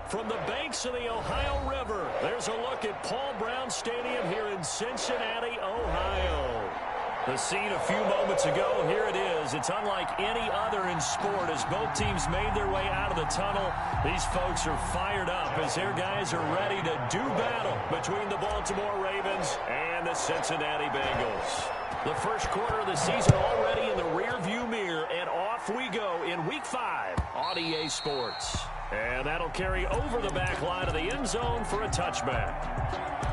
From the banks of the Ohio River, there's a look at Paul Brown Stadium here in Cincinnati, Ohio. The scene a few moments ago, here it is. It's unlike any other in sport as both teams made their way out of the tunnel. These folks are fired up as their guys are ready to do battle between the Baltimore Ravens and the Cincinnati Bengals. The first quarter of the season already in the rearview mirror, and off we go in Week 5 on EA Sports. And that'll carry over the back line of the end zone for a touchback.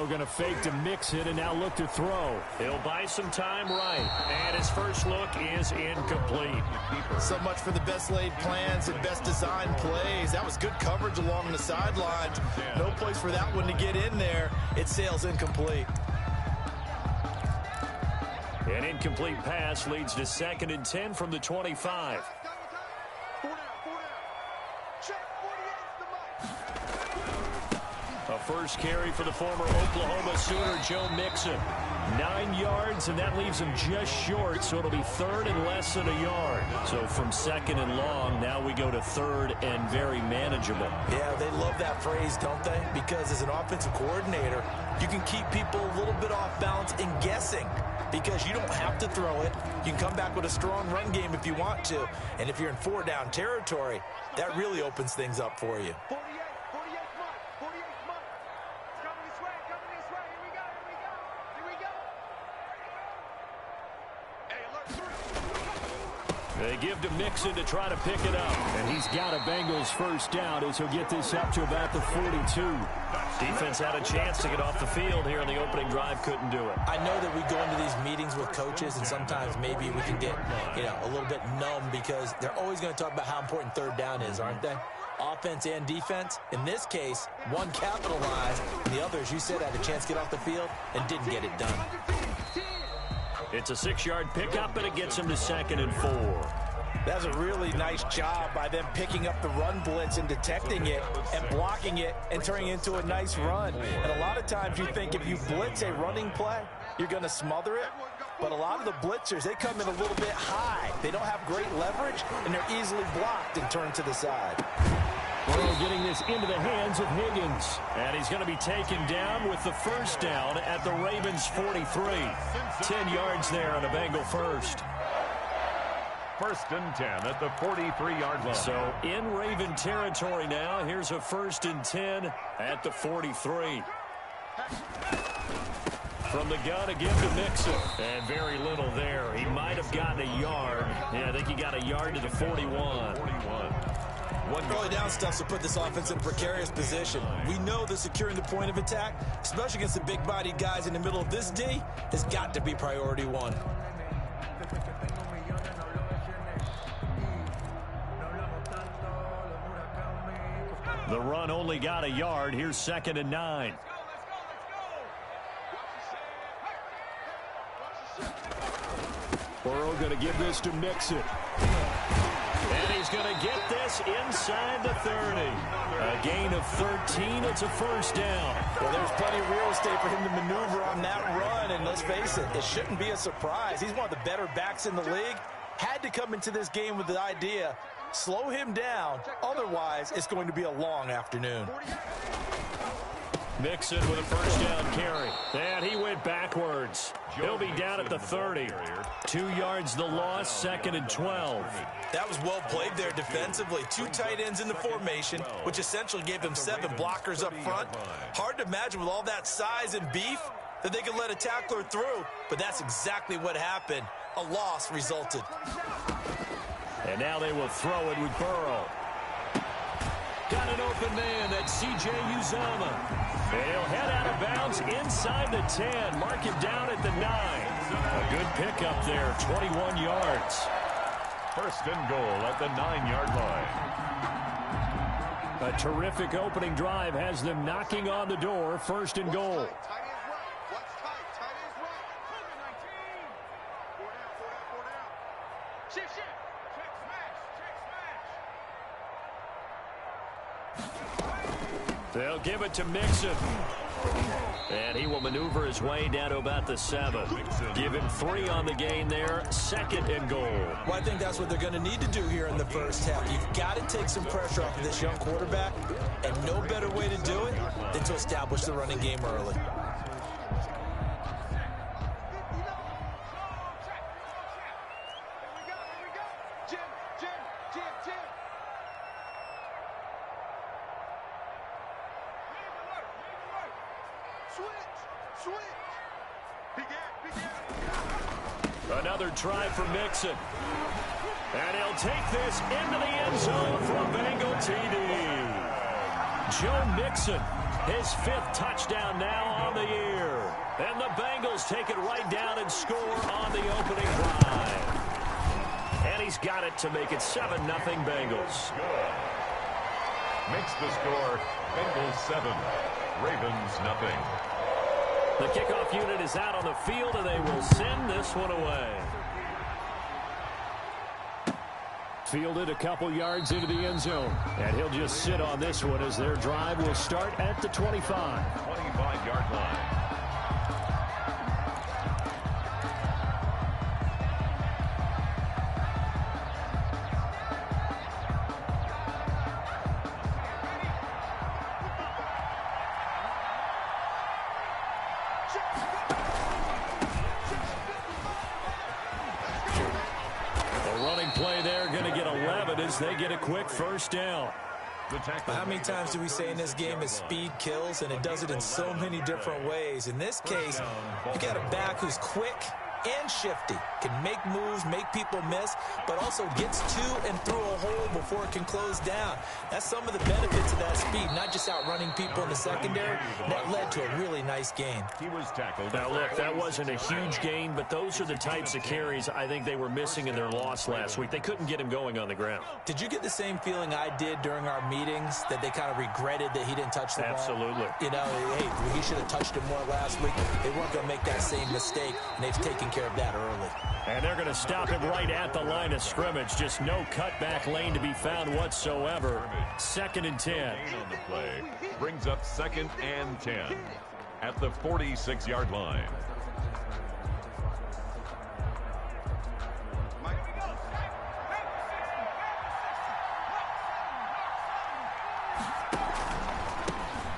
Going to fake to mix it and now look to throw. He'll buy some time right. And his first look is incomplete. So much for the best laid plans and best designed plays. That was good coverage along the sidelines. No place for that one to get in there. It sails incomplete. An incomplete pass leads to 2nd and 10 from the 25. A first carry for the former Oklahoma Sooner, Joe Mixon. 9 yards, and that leaves him just short, so it'll be 3rd and less than a yard. So from 2nd and long, now we go to 3rd and very manageable. Yeah, they love that phrase, don't they? Because as an offensive coordinator, you can keep people a little bit off balance and guessing because you don't have to throw it. You can come back with a strong run game if you want to. And if you're in 4-down territory, that really opens things up for you. They give to Mixon to try to pick it up. And he's got a Bengals first down as he'll get this up to about the 42. Defense had a chance to get off the field here in the opening drive, couldn't do it. I know that we go into these meetings with coaches, and sometimes maybe we can get, a little bit numb because they're always going to talk about how important 3rd down is, aren't they? Offense and defense. In this case, one capitalized, and the other, as you said, had a chance to get off the field and didn't get it done. It's a 6-yard pickup, and it gets him to 2nd and 4. That's a really nice job by them picking up the run blitz and detecting it and blocking it and turning it into a nice run. And a lot of times you think if you blitz a running play, you're going to smother it. But a lot of the blitzers, they come in a little bit high. They don't have great leverage, and they're easily blocked and turned to the side. Burrow getting this into the hands of Higgins. And he's going to be taken down with the first down at the Ravens' 43. 10 yards there on a Bengal first. 1st and 10 at the 43-yard line. So in Raven territory now, here's a 1st and 10 at the 43. From the gun again to Mixon. And very little there. He might have gotten a yard. Yeah, I think he got a yard to the 41. One early down stuff to put this offense in a precarious position. We know that securing the point of attack, especially against the big-bodied guys in the middle of this D, has got to be priority one. The run only got a yard. Here's 2nd and 9. Burrow going to give this to Mixon. And he's going to get this inside the 30. A gain of 13. It's a first down. Well, there's plenty of real estate for him to maneuver on that run. And let's face it, it shouldn't be a surprise. He's one of the better backs in the league. Had to come into this game with the idea, slow him down. Otherwise, it's going to be a long afternoon. Mixon with a first down carry. And he went backwards. He'll be down at the 30. 2 yards the loss, 2nd and 12. That was well played there defensively. 2 tight ends in the formation, which essentially gave them 7 blockers up front. Hard to imagine with all that size and beef that they could let a tackler through, but that's exactly what happened. A loss resulted. And now they will throw it with Burrow. Got an open man. That's C.J. Uzomah. He'll head out of bounds inside the 10. Mark him down at the 9. A good pickup there, 21 yards. 1st and goal at the 9-yard line. A terrific opening drive has them knocking on the door. First and goal. They'll give it to Mixon. And he will maneuver his way down to about the 7. Give him 3 on the gain there. Second and goal. Well, I think that's what they're going to need to do here in the first half. You've got to take some pressure off of this young quarterback, and no better way to do it than to establish the running game early. Another try for Mixon. And he'll take this into the end zone for a Bengal TD. Joe Mixon, his 5th touchdown now on the year. And the Bengals take it right down and score on the opening drive. And he's got it to make it 7-0 Bengals. Makes the score Bengals 7, Ravens nothing. The kickoff unit is out on the field, and they will send this one away. Fielded a couple yards into the end zone, and he'll just sit on this one as their drive will start at the 25. 25-yard line. Play there, going to get 11 as they get a quick first down. How many times do we say in this game that speed kills, and it does it in so many different ways? In this case, you got a back who's quick and shifty, can make moves, make people miss, but also gets to and through a hole before it can close down. That's some of the benefits of that speed, not just outrunning people in the secondary. That led to a really nice gain. He was tackled. Now, look, that wasn't a huge gain, but those are the types of carries I think they were missing in their loss last week. They couldn't get him going on the ground. Did you get the same feeling I did during our meetings, that they kind of regretted that he didn't touch the ball? Absolutely. You know, hey, he should have touched it more last week. They weren't going to make that same mistake, and they've taken care of that early. And they're going to stop him right at the line of scrimmage. Just no cutback lane to be found whatsoever. 2nd and 10. On the play brings up 2nd and 10 at the 46-yard line.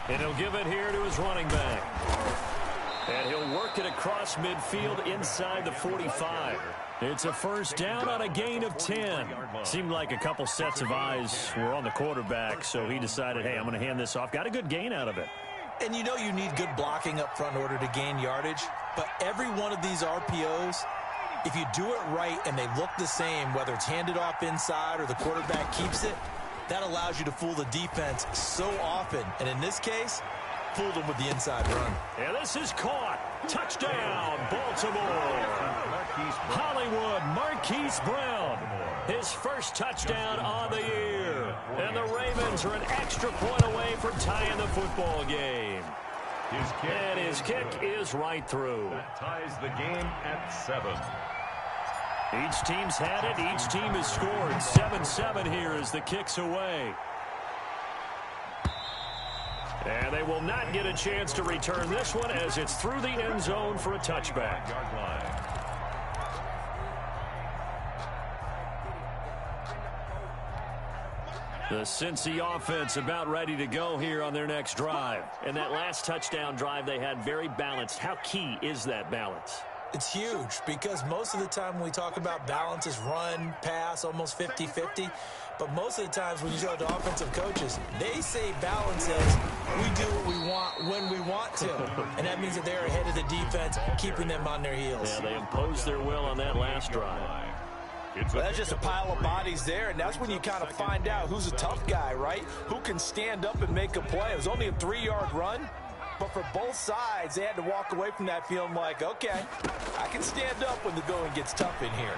And he'll give it here to his running back. And he'll work it across midfield inside the 45. It's a first down on a gain of 10. Seemed like a couple sets of eyes were on the quarterback, so he decided, hey, I'm going to hand this off. Got a good gain out of it. And you know you need good blocking up front in order to gain yardage, but every one of these RPOs, if you do it right and they look the same, whether it's handed off inside or the quarterback keeps it, that allows you to fool the defense so often. And in this case, fooled him with the inside run. And this is caught. Touchdown, Baltimore. Hollywood Marquise Brown. His first touchdown on the year. And the Ravens are an extra point away from tying the football game. And his kick is right through. That ties the game at 7. Each team's had it. Each team has scored. 7-7 here as the kick's away. And they will not get a chance to return this one as it's through the end zone for a touchback. The Cincy offense about ready to go here on their next drive. And that last touchdown drive they had very balanced. How key is that balance? It's huge because most of the time when we talk about balance is run, pass, almost 50-50. But most of the times when you talk to offensive coaches, they say balance is we do what we want when we want to. And that means that they're ahead of the defense, keeping them on their heels. Yeah, they imposed their will on that last drive. Well, that's just a pile of bodies there, and that's when you kind of find out who's a tough guy, right? Who can stand up and make a play. It was only a 3-yard run, But for both sides, they had to walk away from that feeling like, okay, I can stand up when the going gets tough in here.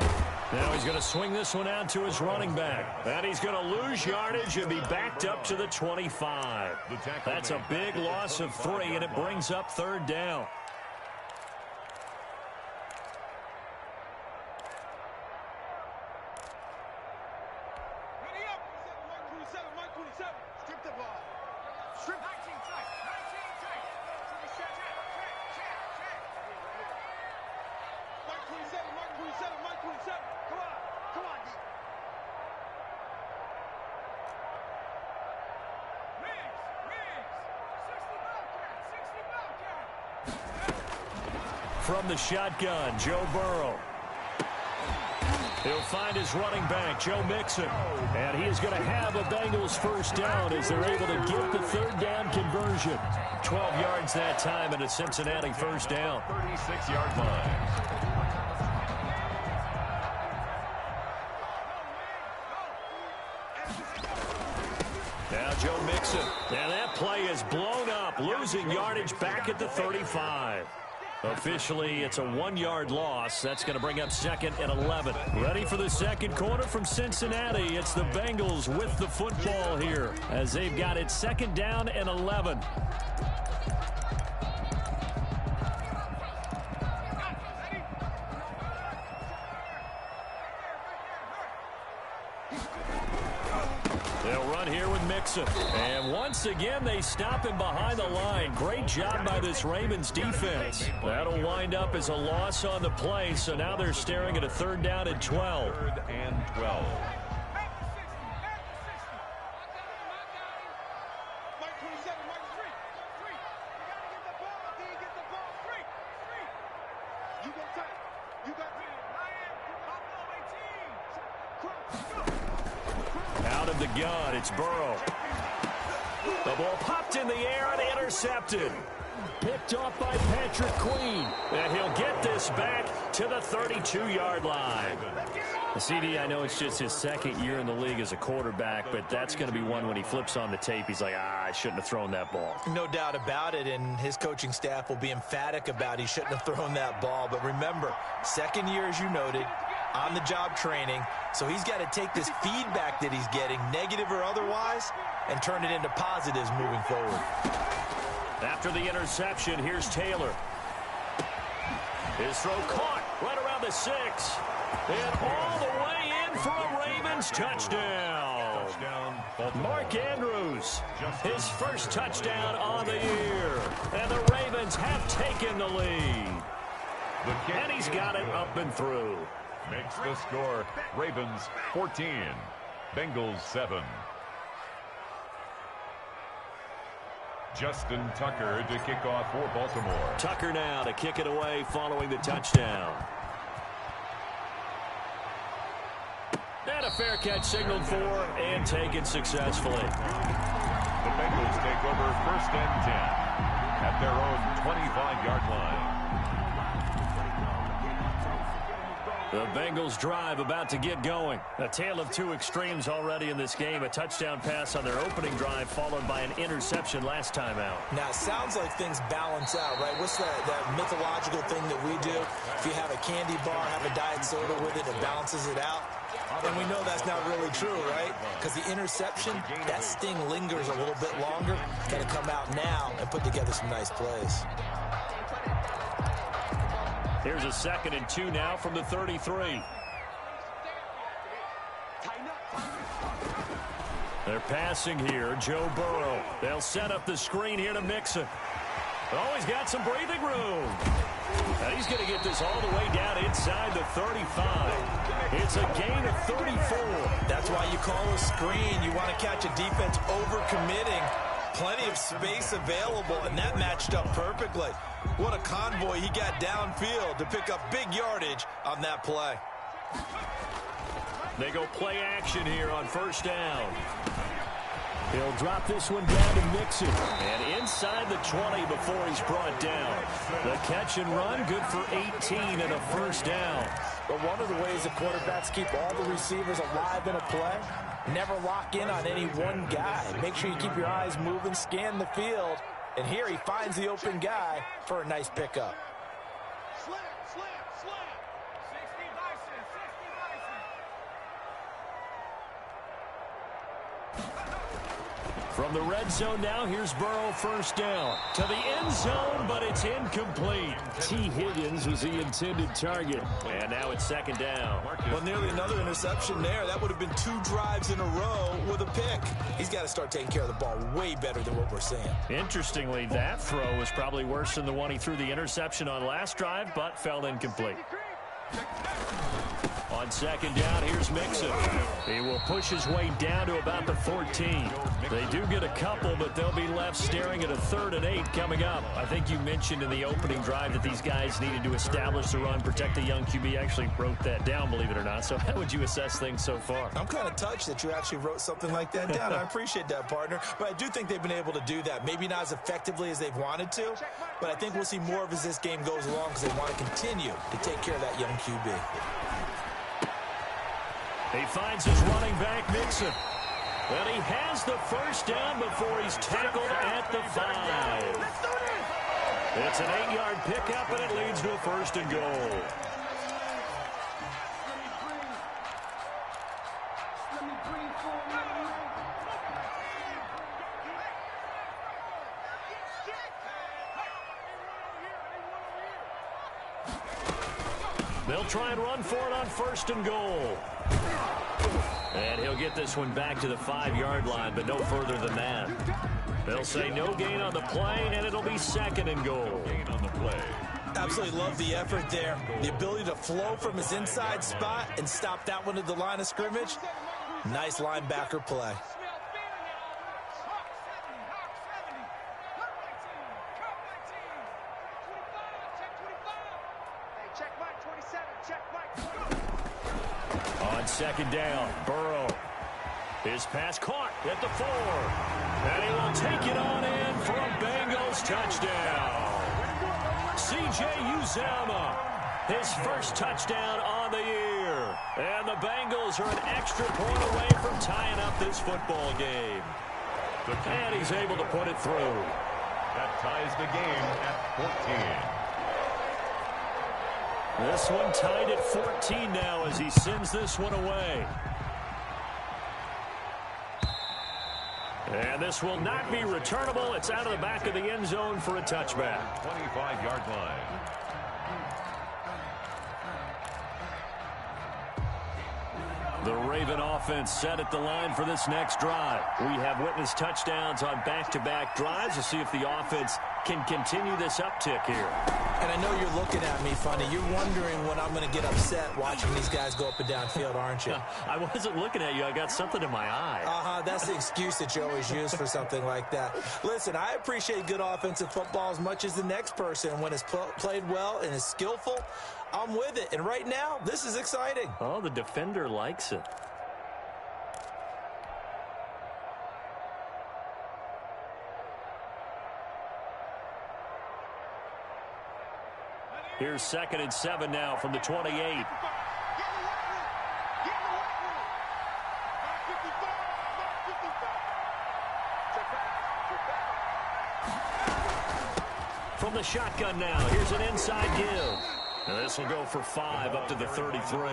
Now he's going to swing this one out to his running back. And he's going to lose yardage and be backed up to the 25. That's a big loss of 3, and it brings up 3rd down. From the shotgun, Joe Burrow. He'll find his running back, Joe Mixon. And he is going to have a Bengals 1st down as they're able to get the 3rd down conversion. 12 yards that time and a Cincinnati 1st down. 36-yard line. Now Joe Mixon. And that play is blown up, losing yardage back at the 35. Officially, it's a 1-yard loss. That's going to bring up 2nd and 11. Ready for the second quarter from Cincinnati. It's the Bengals with the football here as they've got it 2nd down and 11. They'll run here with Mixon. And once again, they stop him behind the line. Great job by this Ravens defense. That'll wind up as a loss on the play, so now they're staring at a 3rd down and 12. 3rd and 12. Out of the gun, it's Burrow. The ball popped in the air and intercepted. Picked off by Patrick Queen. And he'll get this back to the 32-yard line. CD, I know it's just his 2nd year in the league as a quarterback, but that's going to be one when he flips on the tape. He's like, I shouldn't have thrown that ball. No doubt about it, and his coaching staff will be emphatic about he shouldn't have thrown that ball. But remember, 2nd year, as you noted, on-the-job training, so he's got to take this feedback that he's getting, negative or otherwise, and turn it into positives moving forward. After the interception, here's Taylor. His throw caught right around the 6. And all the way in for a Ravens touchdown. Mark Andrews, his 1st touchdown on the year. And the Ravens have taken the lead. And he's got it up and through. Makes the score Ravens 14, Bengals 7. Justin Tucker to kick off for Baltimore. Tucker now to kick it away following the touchdown. And a fair catch signaled for and taken successfully. The Bengals take over 1st and 10 at their own 25-yard line. The Bengals drive about to get going. A tale of 2 extremes already in this game. A touchdown pass on their opening drive followed by an interception last time out. Now, it sounds like things balance out, right? What's that mythological thing that we do? If you have a candy bar, have a diet soda with it, it balances it out. And we know that's not really true, right? Because the interception, that sting lingers a little bit longer. Got to come out now and put together some nice plays. Here's a 2nd and 2 now from the 33. They're passing here, Joe Burrow. They'll set up the screen here to Mixon. Oh, he's got some breathing room. And he's going to get this all the way down inside the 35. It's a gain of 34. That's why you call a screen. You want to catch a defense overcommitting. Plenty of space available, and that matched up perfectly. What a convoy he got downfield to pick up big yardage on that play. They go play action here on 1st down. He'll drop this one down to Mixon. And inside the 20 before he's brought down. The catch and run, good for 18 and a 1st down. But one of the ways the quarterbacks keep all the receivers alive in a play, never lock in on any one guy. Make sure you keep your eyes moving, scan the field, And here he finds the open guy for a nice pickup. From the red zone now, here's Burrow, first down. To the end zone, but it's incomplete. T. Higgins was the intended target. And now it's second down. Well, nearly another interception there. That would have been 2 drives in a row with a pick. He's got to start taking care of the ball way better than what we're seeing. Interestingly, that throw was probably worse than the one he threw the interception on last drive, but fell incomplete. On second down, here's Mixon. He will push his way down to about the 14. They do get a couple, but they'll be left staring at a 3rd and 8 coming up. I think you mentioned in the opening drive that these guys needed to establish the run, protect the young QB. Actually wrote that down, believe it or not. So how would you assess things so far? I'm kind of touched that you actually wrote something like that down. I appreciate that, partner. But I do think they've been able to do that. Maybe not as effectively as they've wanted to, but I think we'll see more of as this game goes along because they want to continue to take care of that young QB. He finds his running back, Mixon. And he has the first down before he's tackled at the 5. It's an 8-yard pickup, and it leads to a 1st and goal. They'll try and run for it on 1st and goal. And he'll get this one back to the 5-yard line, but no further than that. They'll say no gain on the play, and it'll be 2nd and goal. Gain on the play. Absolutely love the effort there. The ability to flow from his inside spot and stop that one at the line of scrimmage. Nice linebacker play. On second down, Burrow. His pass caught at the 4. And he will take it on in for a Bengals touchdown. C.J. Uzomah, his first touchdown on the year. And the Bengals are an extra point away from tying up this football game. And he's able to put it through. That ties the game at 14. This one tied at 14 now as he sends this one away. And this will not be returnable. It's out of the back of the end zone for a touchback. 25-yard line. The Raven offense set at the line for this next drive. We have witnessed touchdowns on back-to-back drives. We'll see if the offense can continue this uptick here. And I know you're looking at me funny. You're wondering when I'm going to get upset watching these guys go up and down field, aren't you? I wasn't looking at you. I got something in my eye. That's the excuse that you always use for something like that. Listen, I appreciate good offensive football as much as the next person. When it's played well and is skillful, I'm with it. And right now, this is exciting. Oh, the defender likes it. Here's 2nd and 7 now from the 28. From the shotgun now, here's an inside give. And this will go for 5 up to the 33.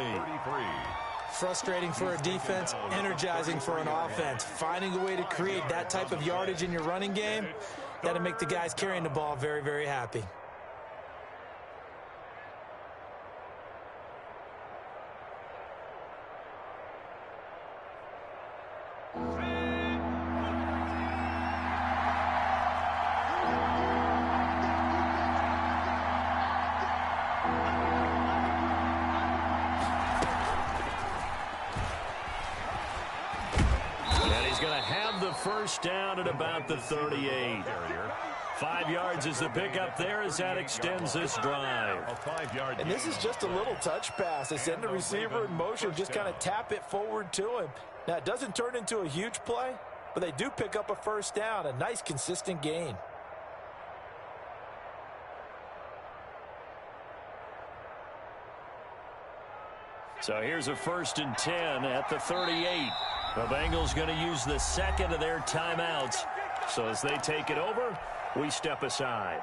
Frustrating for a defense, energizing for an offense. Finding a way to create that type of yardage in your running game, that'll make the guys carrying the ball very, very happy. First down at about the 38. 5 yards is the pickup there as that extends this drive. And this is just a little touch pass. They send the receiver in motion, just kind of tap it forward to him. Now, it doesn't turn into a huge play, but they do pick up a first down, a nice consistent gain. So here's a 1st and 10 at the 38. The Bengals going to use the second of their timeouts. So as they take it over, We step aside.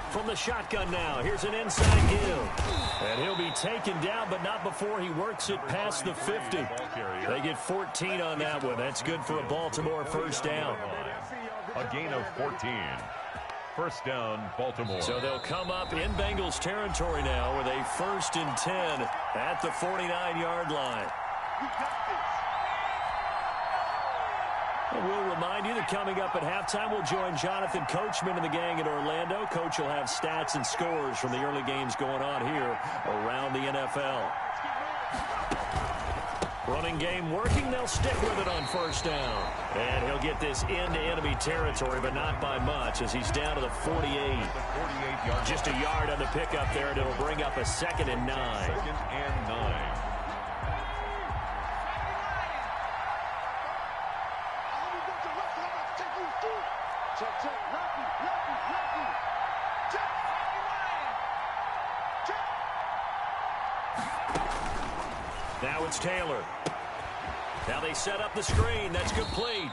From the shotgun now, here's an inside give. And he'll be taken down, but not before he works it past the 50. They get 14 on that one. That's good for a Baltimore first down. A gain of 14. First down, Baltimore. So they'll come up in Bengals territory now with a 1st and 10 at the 49-yard line. We'll remind you that coming up at halftime, we'll join Jonathan Coachman and the gang in Orlando. Coach will have stats and scores from the early games going on here around the NFL. Running game working. They'll stick with it on first down. And he'll get this into enemy territory, but not by much as he's down to the 48. Just a yard on the pickup there, and it'll bring up a 2nd and 9. 2nd and 9. Now it's Taylor. Now they set up the screen. That's complete.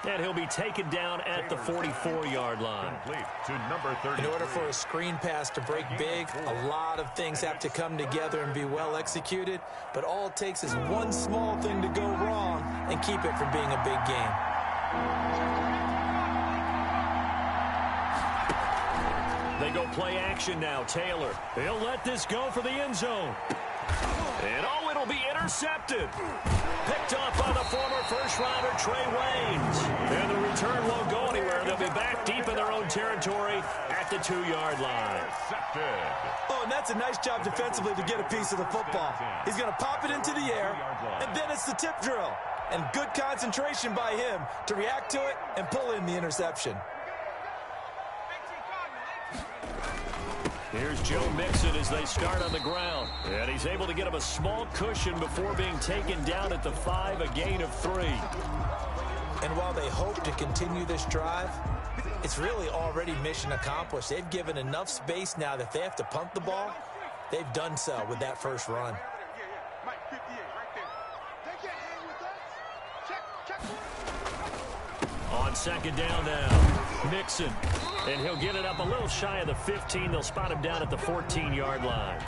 And he'll be taken down at the 44-yard line. Complete to number 30. In order for a screen pass to break big, a lot of things have to come together and be well executed. But all it takes is one small thing to go wrong and keep it from being a big game. They go play action now. Taylor, he'll let this go for the end zone. And oh, it'll be intercepted. Picked off by the former first-rounder Trey Waynes. And the return won't go anywhere. They'll be back deep in their own territory at the 2-yard line. Oh, and that's a nice job defensively to get a piece of the football. He's going to pop it into the air, and then it's the tip drill. And good concentration by him to react to it and pull in the interception. Here's Joe Mixon as they start on the ground. And he's able to get him a small cushion before being taken down at the 5, a gain of 3. And while they hope to continue this drive, it's really already mission accomplished. They've given enough space now that they have to punt the ball. They've done so with that first run. On 2nd down now, Mixon. And he'll get it up a little shy of the 15. They'll spot him down at the 14-yard line.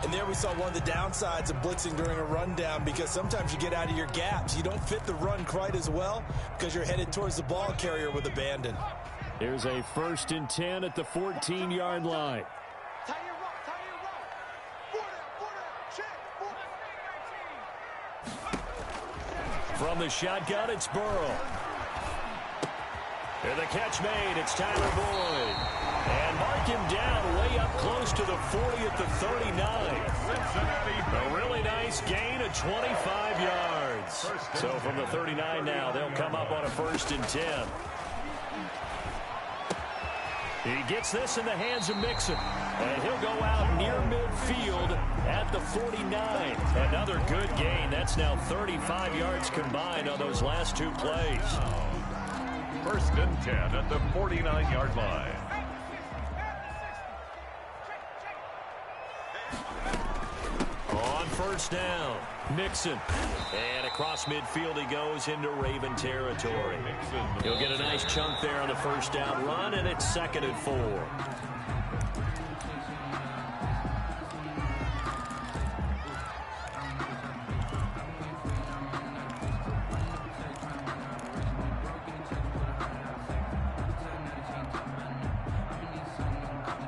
And there we saw one of the downsides of blitzing during a rundown, because sometimes you get out of your gaps. You don't fit the run quite as well because you're headed towards the ball carrier with abandon. Here's a 1st and 10 at the 14-yard line. From the shotgun, it's Burrow. And the catch made. It's Tyler Boyd. And mark him down way up close to the 40 at the 39. A really nice gain of 25 yards. So from the 39 now, they'll come up on a 1st and 10. He gets this in the hands of Mixon. And he'll go out near midfield at the 49. Another good gain. That's now 35 yards combined on those last 2 plays. 1st and 10 at the 49-yard line. On 1st down, Mixon. And across midfield he goes into Raven territory. He'll get a nice chunk there on the 1st down run, and it's 2nd and 4.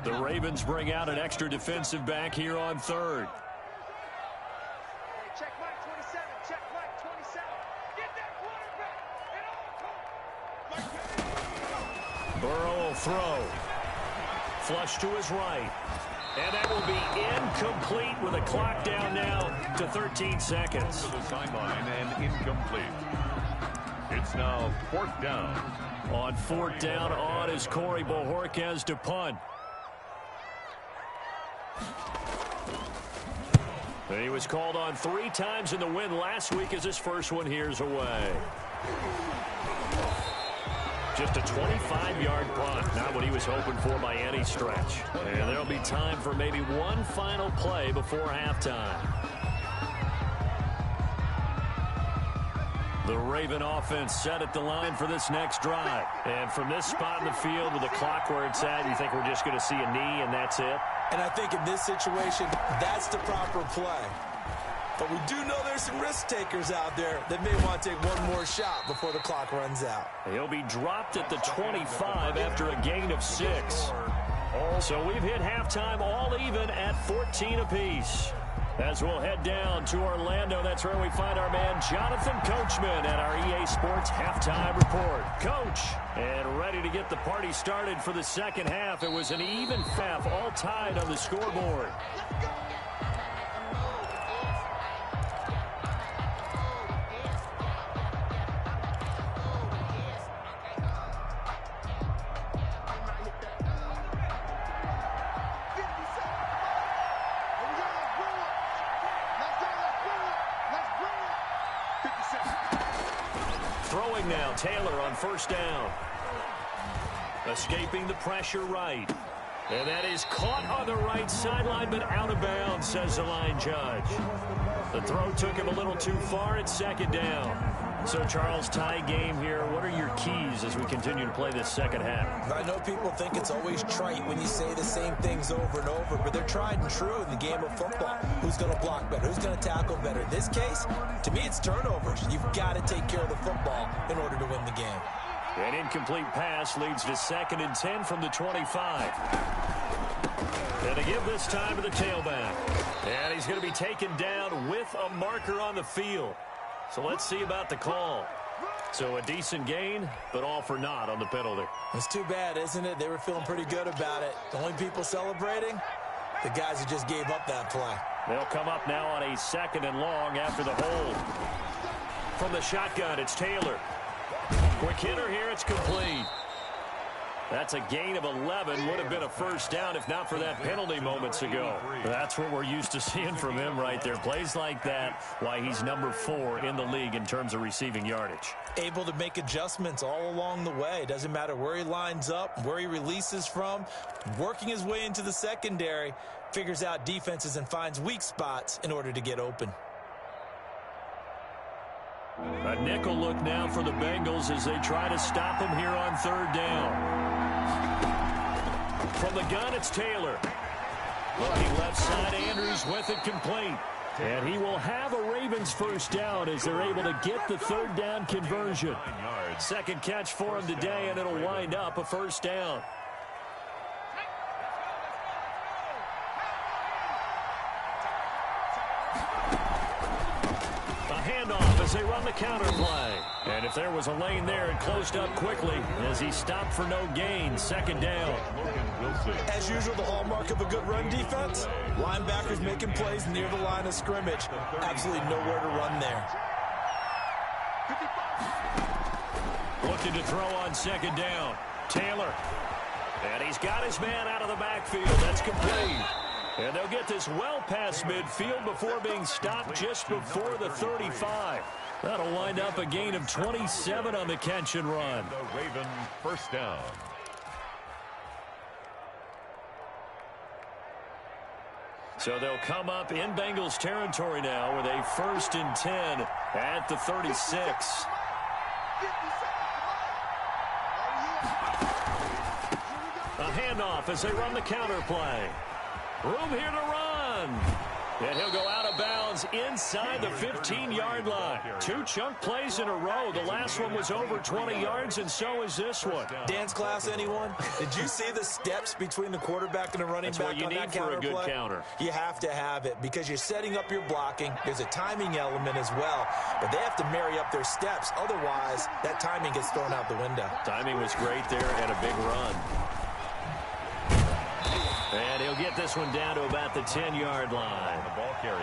The Ravens bring out an extra defensive back here on 3rd. Check Mike 27. Check Mike 27. Get that quarterback. Burrow will throw. Flush to his right. And that will be incomplete with a clock down now to 13 seconds. To the sideline and incomplete. It's now 4th down. On 4th down on is Corey Bojorquez to punt. He was called on 3 times in the win last week as his first one here's away. Just a 25-yard punt, not what he was hoping for by any stretch. And there'll be time for maybe one final play before halftime. The Raven offense set at the line for this next drive. And from this spot in the field with the clock where it's at, you think we're just going to see a knee and that's it? And I think in this situation, that's the proper play. But we do know there's some risk takers out there that may want to take one more shot before the clock runs out. He'll be dropped at the 25 after a gain of 6. So we've hit halftime all even at 14 apiece. As we'll head down to Orlando, that's where we find our man Jonathan Coachman at our EA Sports Halftime Report. Coach, and ready to get the party started for the second half. It was an even half, all tied on the scoreboard. Throwing now, Taylor on first down. Escaping the pressure right. And that is caught on the right sideline, but out of bounds, says the line judge. The throw took him a little too far at second down. So, Charles, tie game here. What are your keys as we continue to play this second half? I know people think it's always trite when you say the same things over and over, but they're tried and true in the game of football. Who's going to block better? Who's going to tackle better? In this case, to me, it's turnovers. You've got to take care of the football in order to win the game. An incomplete pass leads to 2nd and 10 from the 25. And to give this time to the tailback. And he's going to be taken down with a marker on the field. So let's see about the call. So a decent gain, but all for naught on the penalty. It's too bad, isn't it? They were feeling pretty good about it. The only people celebrating, the guys who just gave up that play. They'll come up now on a 2nd and long after the hold. From the shotgun, it's Taylor. Quick hitter here, it's complete. That's a gain of 11. Would have been a first down if not for that penalty moments ago. That's what we're used to seeing from him right there. Plays like that, why he's number 4 in the league in terms of receiving yardage. Able to make adjustments all along the way. Doesn't matter where he lines up, where he releases from. Working his way into the secondary, figures out defenses and finds weak spots in order to get open. A nickel look now for the Bengals as they try to stop him here on 3rd down. From the gun, it's Taylor. Looking left side, Andrews with it complete. And he will have a Ravens first down as they're able to get the 3rd down conversion. 2nd catch for him today, and it'll wind up a first down. Handoff as they run the counter play. And if there was a lane there, it closed up quickly as he stopped for no gain. 2nd down. As usual, the hallmark of a good run defense, linebackers making plays near the line of scrimmage. Absolutely nowhere to run there. Looking to throw on 2nd down. Taylor. And he's got his man out of the backfield. That's complete. And they'll get this well past midfield before being stopped just before the 35. That'll wind up a gain of 27 on the catch and run. The Raven first down. So they'll come up in Bengals territory now with a 1st and 10 at the 36. A handoff as they run the counter play. Room here to run. And he'll go out of bounds inside the 15-yard line. 2 chunk plays in a row. The last one was over 20 yards, and so is this one. Dance class, anyone? Did you see the steps between the quarterback and the running back on that counter play? That's what you need for a good counter. You have to have it because you're setting up your blocking. There's a timing element as well, but they have to marry up their steps. Otherwise, that timing gets thrown out the window. Timing was great there and a big run. And he'll get this one down to about the 10-yard line.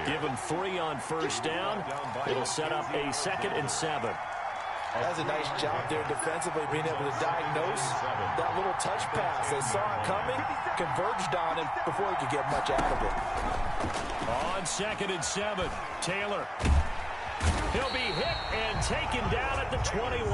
Give him 3 on first down. It'll set up a 2nd and 7. That's a nice job there defensively, being able to diagnose that little touch pass. They saw it coming, converged on him before he could get much out of it. On 2nd and 7, Taylor. He'll be hit and taken down at the 21.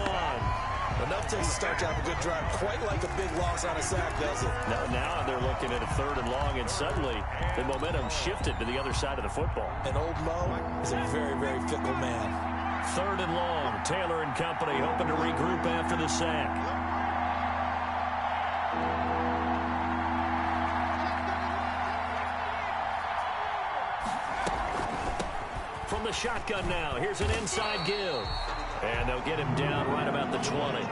Enough to start to have a good drive. Quite like a big loss on a sack, does it? Now they're looking at a 3rd and long, and suddenly the momentum shifted to the other side of the football. And old Mo is a very, very fickle man. 3rd and long. Taylor and company hoping to regroup after the sack. From the shotgun now, here's an inside give. And they'll get him down right about the 20.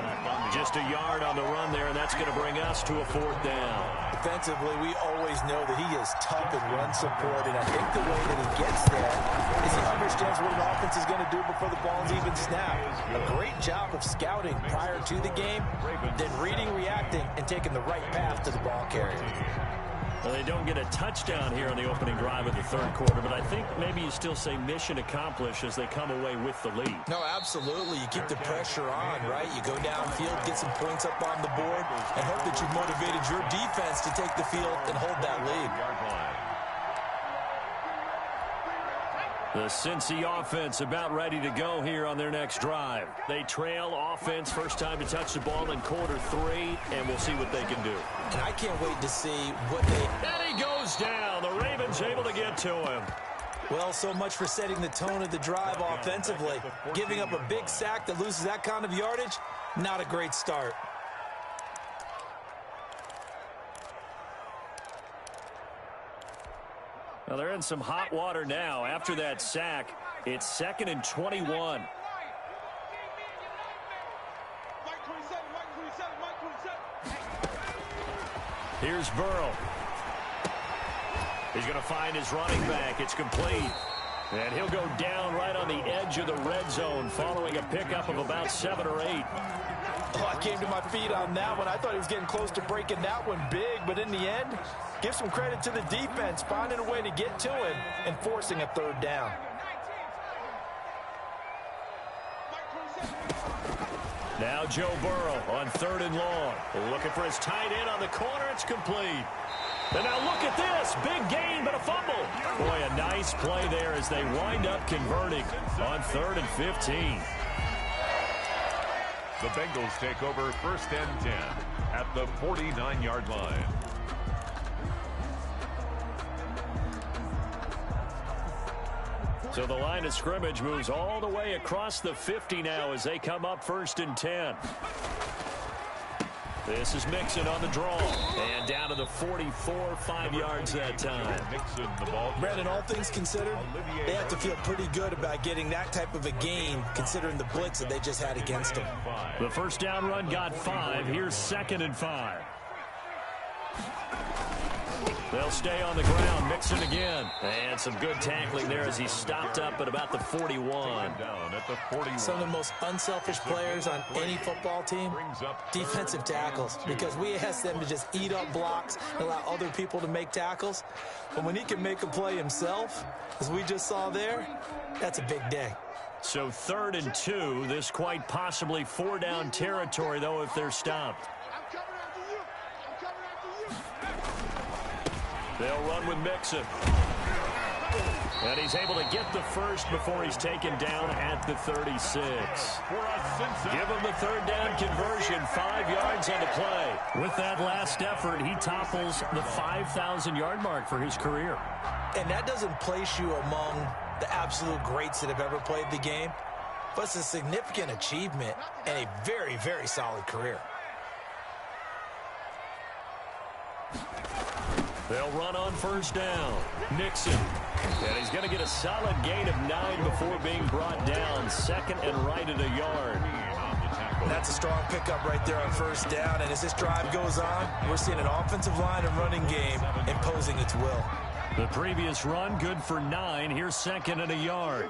Just a yard on the run there, and that's going to bring us to a 4th down. Defensively, we always know that he is tough in run support, and I think the way that he gets there is he understands what an offense is going to do before the ball's even snapped. A great job of scouting prior to the game, then reading, reacting, and taking the right path to the ball carrier. Well, they don't get a touchdown here on the opening drive of the 3rd quarter, but I think maybe you still say mission accomplished as they come away with the lead. No, absolutely. You keep the pressure on, right? You go downfield, get some points up on the board, and hope that you've motivated your defense to take the field and hold that lead. The Cincy offense about ready to go here on their next drive. They trail offense, first time to touch the ball in quarter 3, and we'll see what they can do. And I can't wait to see what they... And he goes down. The Ravens able to get to him. Well, so much for setting the tone of the drive offensively. Giving up a big sack that loses that kind of yardage, not a great start. Well, they're in some hot water now. After that sack, it's 2nd and 21. Here's Burrow. He's going to find his running back. It's complete. And he'll go down right on the edge of the red zone following a pickup of about 7 or 8. Oh, I came to my feet on that one. I thought he was getting close to breaking that one big, but in the end, give some credit to the defense, finding a way to get to him and forcing a 3rd down. Now Joe Burrow on 3rd and long. Looking for his tight end on the corner. It's complete. And now look at this. Big gain, but a fumble. Boy, a nice play there as they wind up converting on 3rd and 15. The Bengals take over 1st and 10 at the 49-yard line. So the line of scrimmage moves all the way across the 50 now as they come up 1st and 10. This is Mixon on the draw. And down to the 44, 5 yards that time. Mixon, the ball. Brandon, all things considered, they have to feel pretty good about getting that type of a gain considering the blitz that they just had against them. The first down run got 5. Here's 2nd and 5. They'll stay on the ground. Mixon again. And some good tackling there as he stopped up at about the 41. Some of the most unselfish players on any football team, defensive tackles, because we ask them to just eat up blocks and allow other people to make tackles. But when he can make a play himself, as we just saw there, that's a big day. So 3rd and 2. This quite possibly 4-down territory, though, if they're stopped. They'll run with Mixon. And he's able to get the first before he's taken down at the 36. Give him the 3rd down conversion, 5 yards on the play. With that last effort, he topples the 5,000-yard mark for his career. And that doesn't place you among the absolute greats that have ever played the game, but it's a significant achievement and a very, very solid career. They'll run on 1st down. Mixon. And he's going to get a solid gain of 9 before being brought down. 2nd and right at a yard. That's a strong pickup right there on 1st down. And as this drive goes on, we're seeing an offensive line and running game imposing its will. The previous run, good for 9. Here's 2nd and a yard.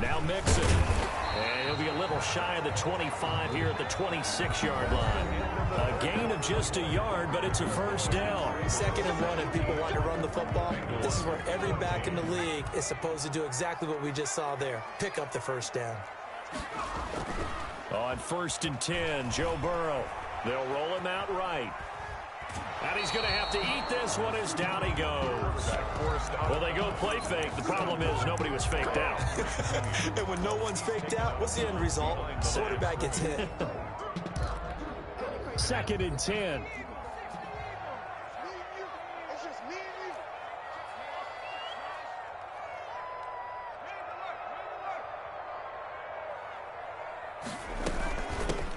Now Mixon. And he'll be a little shy of the 25 here at the 26-yard line. A gain of just a yard, but it's a 1st down. 2nd and 1, and people want to run the football. This is where every back in the league is supposed to do exactly what we just saw there. Pick up the 1st down. On 1st and 10, Joe Burrow. They'll roll him out right. And he's going to have to eat this one as down he goes. Well, they go play fake. The problem is nobody was faked out. And when no one's faked out, what's the end result? Quarterback gets hit. 2nd and 10.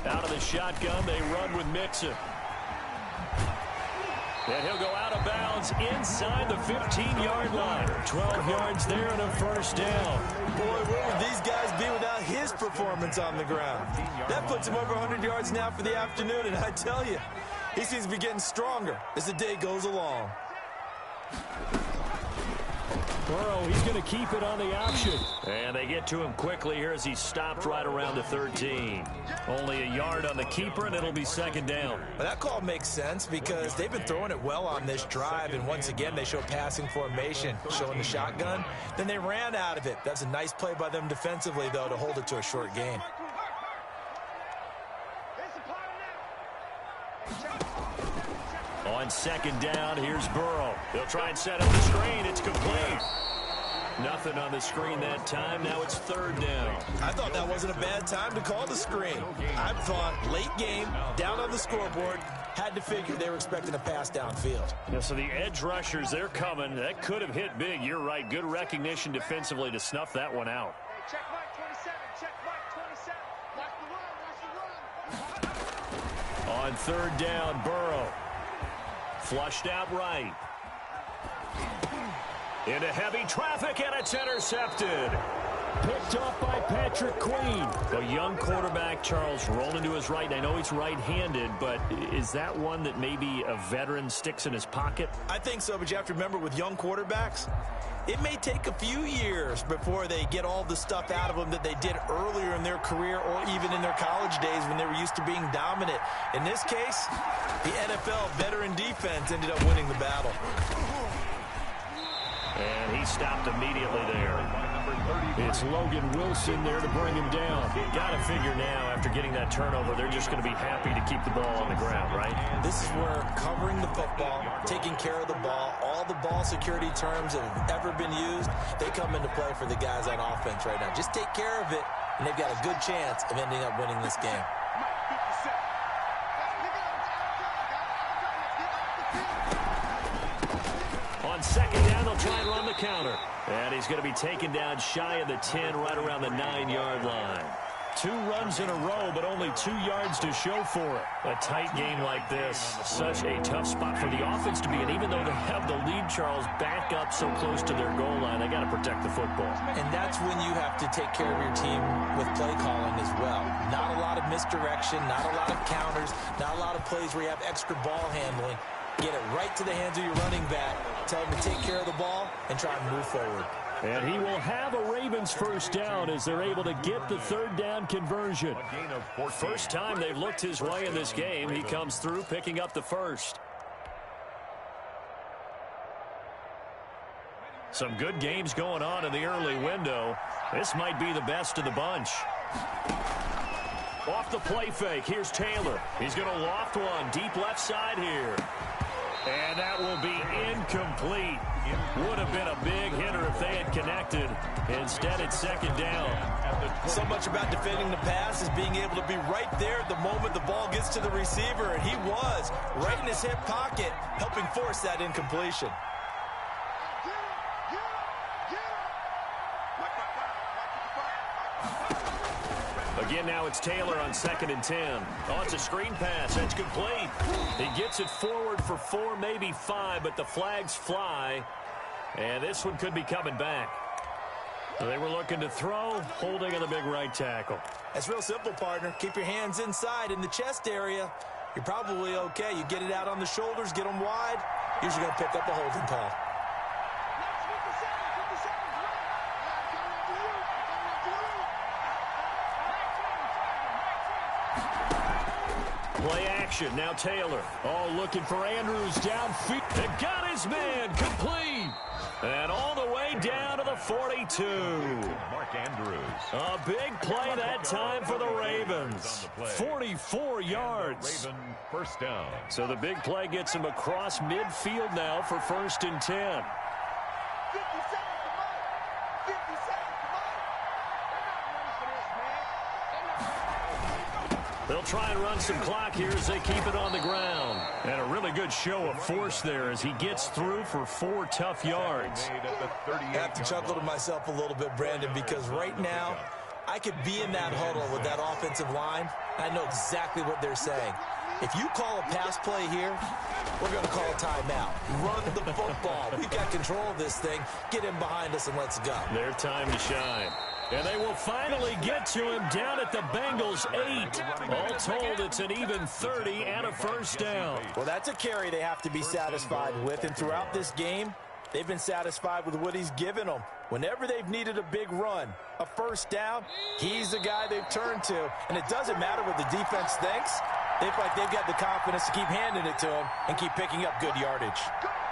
Out of the shotgun, they run with Mixon. And he'll go out of bounds inside the 15-yard line. 12 yards there and a first down. Boy, where would these guys be without his performance on the ground? That puts him over 100 yards now for the afternoon, and I tell you, he seems to be getting stronger as the day goes along. Burrow, he's going to keep it on the option. And they get to him quickly here as he's stopped right around the 13. Only a yard on the keeper, and it'll be second down. But that call makes sense because they've been throwing it well on this drive, and once again, they show passing formation, showing the shotgun. Then they ran out of it. That's a nice play by them defensively, though, to hold it to a short game. On second down, here's Burrow. He'll try and set up the screen. It's complete. Nothing on the screen that time. Now it's third down. I thought that wasn't a bad time to call the screen. I thought late game, down on the scoreboard, had to figure they were expecting a pass downfield. Yeah, so the edge rushers, they're coming. That could have hit big. You're right. Good recognition defensively to snuff that one out. Hey, check Mike 27. Check Mike 27. Watch the run. Watch the run. On third down, Burrow. Flushed out right. Into heavy traffic, and it's intercepted. Picked off by Patrick Queen. A young quarterback, Charles, rolling to his right. I know he's right-handed, but is that one that maybe a veteran sticks in his pocket? I think so, but you have to remember with young quarterbacks, it may take a few years before they get all the stuff out of them that they did earlier in their career or even in their college days when they were used to being dominant. In this case, the NFL veteran defense ended up winning the battle. And he stopped immediately there. It's Logan Wilson there to bring him down. Got to figure now, after getting that turnover, they're just going to be happy to keep the ball on the ground, right? This is where covering the football, taking care of the ball, all the ball security terms that have ever been used, they come into play for the guys on offense right now. Just take care of it, and they've got a good chance of ending up winning this game. On second down, they'll try and run the counter. And he's going to be taken down shy of the 10, right around the 9-yard line. 2 runs in a row, but only 2 yards to show for it. A tight game like this, such a tough spot for the offense to be in. Even though they have the lead, Charles, back up so close to their goal line, they got to protect the football. And that's when you have to take care of your team with play calling as well. Not a lot of misdirection, not a lot of counters, not a lot of plays where you have extra ball handling. Get it right to the hands of your running back. Tell him to take care of the ball and try and move forward. And he will have a Ravens first down as they're able to get the third down conversion. First time they've looked his way in this game. He comes through picking up the first. Some good games going on in the early window. This might be the best of the bunch. Off the play fake, here's Taylor. He's going to loft one deep left side here. And that will be incomplete. Would have been a big hitter if they had connected. Instead, it's second down. So much about defending the pass is being able to be right there at the moment the ball gets to the receiver, and he was right in his hip pocket, helping force that incompletion. Again, now it's Taylor on 2nd and 10. Oh, it's a screen pass. That's complete. He gets it forward for 4, maybe 5, but the flags fly. And this one could be coming back. They were looking to throw, holding on the big right tackle. That's real simple, partner. Keep your hands inside in the chest area. You're probably okay. You get it out on the shoulders, get them wide. Usually going to pick up the holding call. Play action. Now Taylor. Oh, looking for Andrews downfield. And got his man complete. And all the way down to the 42. Mark Andrews. A big play that time for the Ravens. 44 yards. Raven first down. So the big play gets him across midfield now for 1st and 10. They'll try and run some clock here as they keep it on the ground. And a really good show of force there as he gets through for 4 tough yards. I have to chuckle to myself a little bit, Brandon, because right now I could be in that huddle with that offensive line. I know exactly what they're saying. If you call a pass play here, we're going to call a timeout. Run the football. We've got control of this thing. Get him behind us and let's go. Their time to shine. And they will finally get to him down at the Bengals 8. All told, it's an even 30 and a first down. Well, that's a carry they have to be satisfied with. And throughout this game, they've been satisfied with what he's given them. Whenever they've needed a big run, a first down, he's the guy they've turned to. And it doesn't matter what the defense thinks. They feel like they've got the confidence to keep handing it to him and keep picking up good yardage.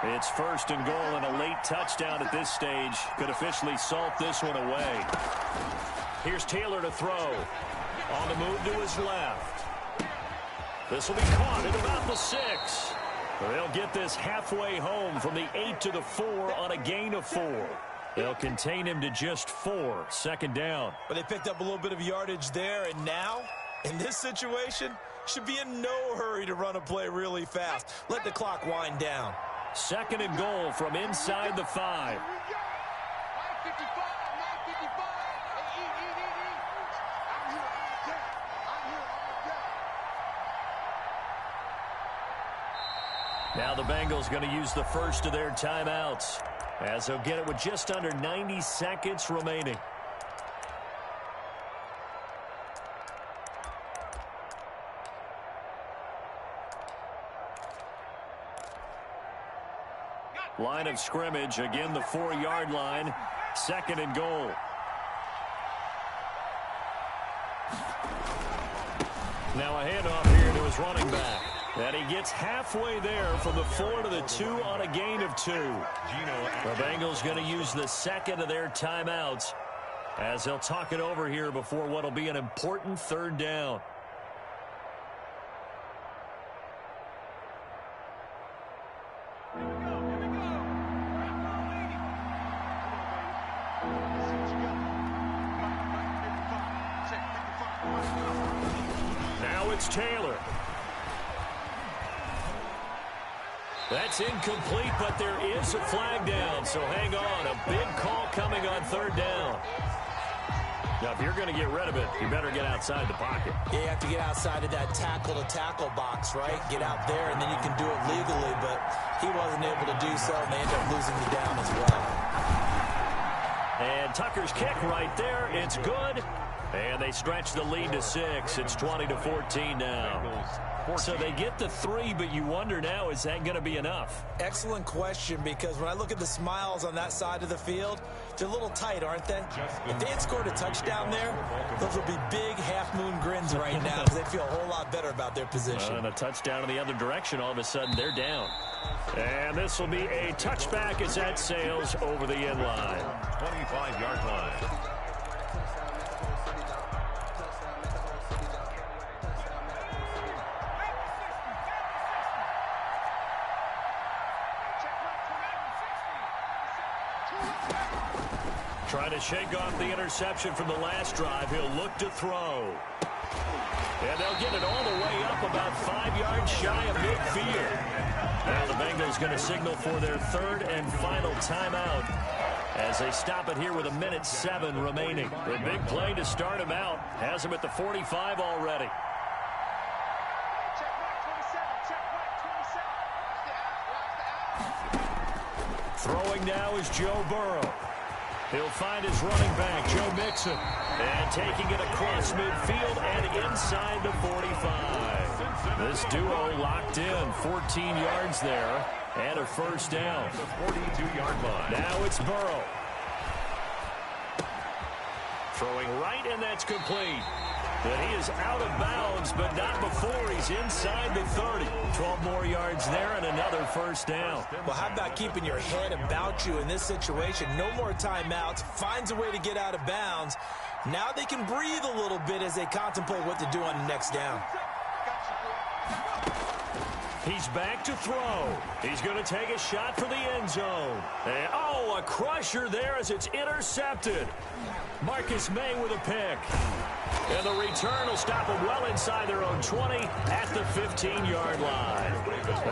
It's first and goal, and a late touchdown at this stage could officially salt this one away. Here's Taylor to throw. On the move to his left. This will be caught at about the 6. They'll get this halfway home from the 8 to the 4 on a gain of 4. They'll contain him to just 4. Second down. But they picked up a little bit of yardage there, and now, in this situation, should be in no hurry to run a play really fast. Let the clock wind down. Second and goal from inside the 5. Now the Bengals going to use the first of their timeouts, as they'll get it with just under 90 seconds remaining. Line of scrimmage, again the 4-yard line, second and goal. Now a handoff here to his running back. And he gets halfway there from the 4 to the 2 on a gain of 2. The Bengals going to use the second of their timeouts as they'll talk it over here before what will be an important third down. Now it's Taylor. That's incomplete, but there is a flag down, so hang on. A big call coming on third down. Now, if you're going to get rid of it, you better get outside the pocket. Yeah, you have to get outside of that tackle-to-tackle box, right? Get out there, and then you can do it legally, but he wasn't able to do so, and they end up losing the down as well. And Tucker's kick right there. It's good. And they stretch the lead to 6. It's 20-14 now. So they get the 3, but you wonder now, is that going to be enough? Excellent question, because when I look at the smiles on that side of the field, they're a little tight, aren't they? If they had scored a touchdown there, those would be big half-moon grins right now because they feel a whole lot better about their position. And a touchdown in the other direction, all of a sudden they're down. And this will be a touchback as that sails over the end line. 25-yard line. Trying to shake off the interception from the last drive. He'll look to throw. And they'll get it all the way up about 5 yards shy of midfield. Now the Bengals going to signal for their third and final timeout as they stop it here with 1:07 remaining. The big play to start him out has him at the 45 already. Throwing now is Joe Burrow. He'll find his running back, Joe Mixon. And taking it across midfield and inside the 45. This duo locked in, 14 yards there, and a first down. The 42-yard line. Now it's Burrow. Throwing right, and that's complete. And he is out of bounds, but not before he's inside the 30. 12 more yards there and another first down. Well, how about keeping your head about you in this situation? No more timeouts. Finds a way to get out of bounds. Now they can breathe a little bit as they contemplate what to do on the next down. He's back to throw. He's going to take a shot for the end zone. And, oh, a crusher there as it's intercepted. Marcus May with a pick. And the return will stop them well inside their own 20 at the 15-yard line.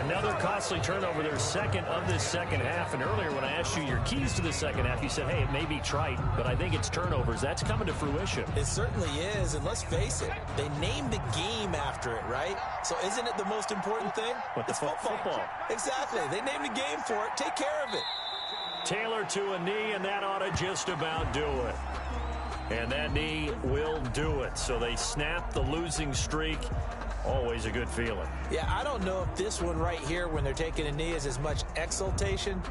Another costly turnover, their second of this second half. And earlier when I asked you your keys to the second half, you said, hey, it may be trite, but I think it's turnovers. That's coming to fruition. It certainly is, and let's face it, they named the game after it, right? So isn't it the most important thing? But it's football. Exactly. They named the game for it. Take care of it. Taylor to a knee, and that ought to just about do it. And that knee will do it. So they snap the losing streak. Always a good feeling. Yeah, I don't know if this one right here when they're taking a knee is as much exultation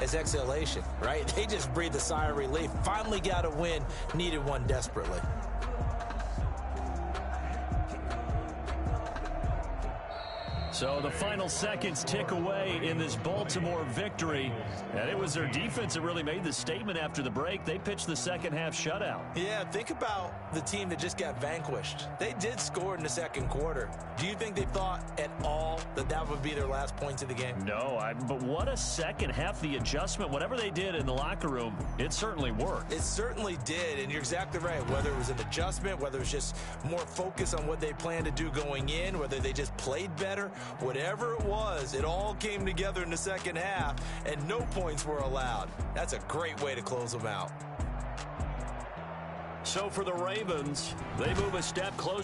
as exhalation, right? They just breathe a sigh of relief. Finally got a win. Needed one desperately. So the final seconds tick away in this Baltimore victory. And it was their defense that really made the statement after the break. They pitched the second half shutout. Yeah, think about the team that just got vanquished. They did score in the second quarter. Do you think they thought at all that that would be their last points of the game? No, but what a second half. The adjustment, whatever they did in the locker room, it certainly worked. It certainly did, and you're exactly right. Whether it was an adjustment, whether it was just more focus on what they planned to do going in, whether they just played better, whatever it was, it all came together in the second half, and no points were allowed. That's a great way to close them out. So for the Ravens, they move a step closer.